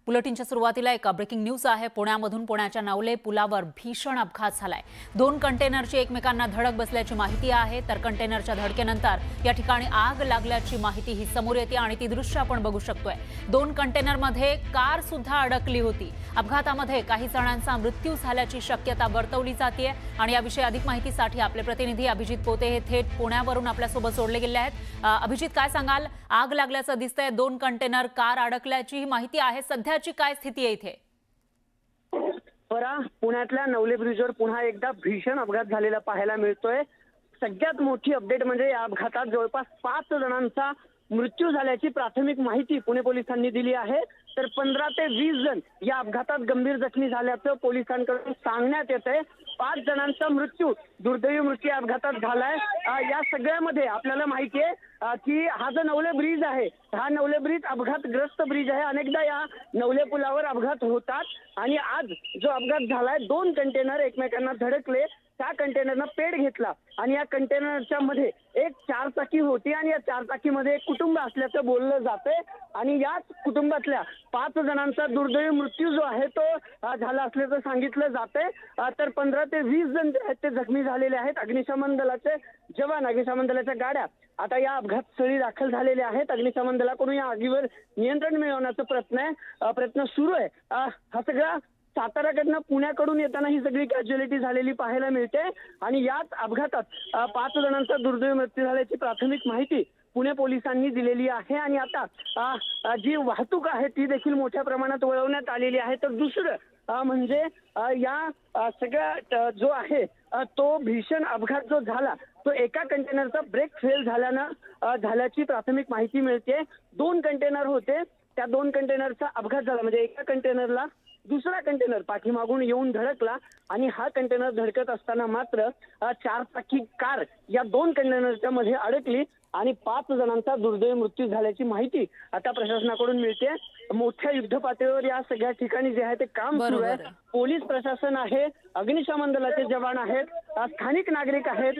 बुलेटिनच्या सुरुवातीला एक breaking news आहे। पुण्याच्या नवले पुलावर भीषण अपघात झालाय। दोन कंटेनरची एकमेकांना धडक बसल्याची माहिती आहे, तर कंटेनरच्या धडकेनंतर या ठिकाणी आग लागल्याची माहिती ही समोर येते आणि ती दृश्य आपण बघू शकतोय। दोन कंटेनरमध्ये कार सुद्धा अडकली होती। अपघातामध्ये काही जणांचा मृत्यू झाल्याची शक्यता वर्तवली जाते आणि याविषयी अधिक माहितीसाठी आपले प्रतिनिधी अभिजित पोते हे थेट पुण्यावरून आपल्या सोबत जोडले गेले आहेत। अभिजित, काय सांगाल? आग लागल्याचं दिसतंय, दोन कंटेनर कार अडकल्याची माहिती आहे, सध्याची काय स्थिती आहे इथे? पुण्यातल्या नवले ब्रिजवर पुन्हा एकदा भीषण अपघात झालेला पाहायला मिळतोय। सगळ्यात मोठी अपडेट म्हणजे या अपघातात जवळपास 5 जणांचा मृत्यू झाल्याची प्राथमिक माहिती पुणे पोलिसांनी दिली आहे, तर 15 ते 20 जण या अपघातात गंभीर जखमी झाल्याचं पोलिसांकडून सांगण्यात येतंय। 5 जणांचा मृत्यू, दुर्दैवी मृत्यू अपघातात झालाय। या सगळ्यामध्ये आपल्याला माहिती आहे की हा जो नवले ब्रिज आहे, हा नवले ब्रिज अपघातग्रस्त ब्रिज आहे। अनेकदा या नवले पुलावर अपघात होतात आणि आज जो अपघात झालाय, 2 कंटेनर एकमेकांना धडकले, त्या कंटेनरनं पेट घेतला आणि या कंटेनरच्या मध्ये एक 4 चाकी होती आणि या 4 चाकीमध्ये एक कुटुंब असल्याचं बोललं जातंय आणि याच कुटुंबातल्या 5 जणांचा दुर्दैवी मृत्यू जो आहे तो झाला असल्याचं सांगितलं जातंय। तर 15 ते 20 जण जे आहेत ते जखमी झालेले आहेत। अग्निशमन दलाचे जवान, अग्निशमन दलाच्या गाड्या आता या अपघात स्थळी दाखल झालेल्या आहेत। अग्निशमन दलाकडून या आगीवर नियंत्रण मिळवण्याचा प्रयत्न सुरू आहे। हा सगळा साताऱ्याकडनं पुण्याकडून येताना ही सगळी कॅज्युअलिटी झालेली पाहायला मिळते आणि याच अपघातात 5 जणांचा दुर्दैवी मृत्यू झाल्याची प्राथमिक माहिती पुणे पोलिसांनी दिलेली आहे आणि आता जी वाहतूक आहे ती देखील मोठ्या प्रमाणात वळवण्यात आलेली आहे। तर दुसरं म्हणजे या सगळ्या जो आहे तो भीषण अपघात जो झाला तो एका कंटेनरचा ब्रेक फेल झाल्याची प्राथमिक माहिती मिळते। 2 कंटेनर होते, त्या 2 कंटेनरचा अपघात झाला म्हणजे एका कंटेनरला दुसरा कंटेनर पाठीमागून येऊन धडकला आणि हा कंटेनर धडकत असताना मात्र 4 चाकी कार या 2 कंटेनरच्या मध्ये अडकली आणि 5 जणांचा दुर्दैवी मृत्यू झाल्याची माहिती आता प्रशासनाकडून मिळते। मोठ्या युद्ध पातळीवर या सगळ्या ठिकाणी जे आहे ते काम सुरू आहे। पोलीस प्रशासन आहे, अग्निशमन दलाचे जवान आहेत, स्थानिक नागरिक आहेत,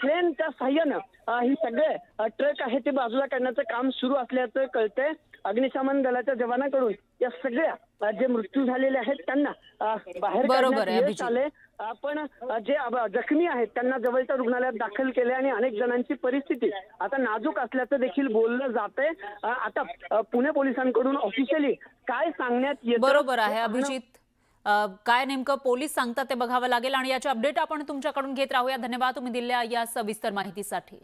क्रेनच्या साह्यानं ही सगळे ट्रक आहे ते बाजूला काढण्याचं काम सुरू असल्याचं कळतंय। अग्निशमन दलाच्या जवानांकडून या सगळ्या जे मृत्यू झालेले आहेत त्यांना बाहेर काढण्यात आले। पण जे जखमी आहेत त्यांना जवळच्या रुग्णालयात दाखल केले आणि अनेक जणांची परिस्थिती आता नाजूक असल्याचं देखील बोललं जातंय। आता पुणे पोलिसांकडून ऑफिशियली काय सांगण्यात येतं? बरोबर आहे अभिजित, काय नेमकं पोलीस सांगतात ते बघावं लागेल आणि याची अपडेट आपण तुमच्याकडून घेत राहूया। धन्यवाद तुम्ही दिलेल्या या सविस्तर माहितीसाठी।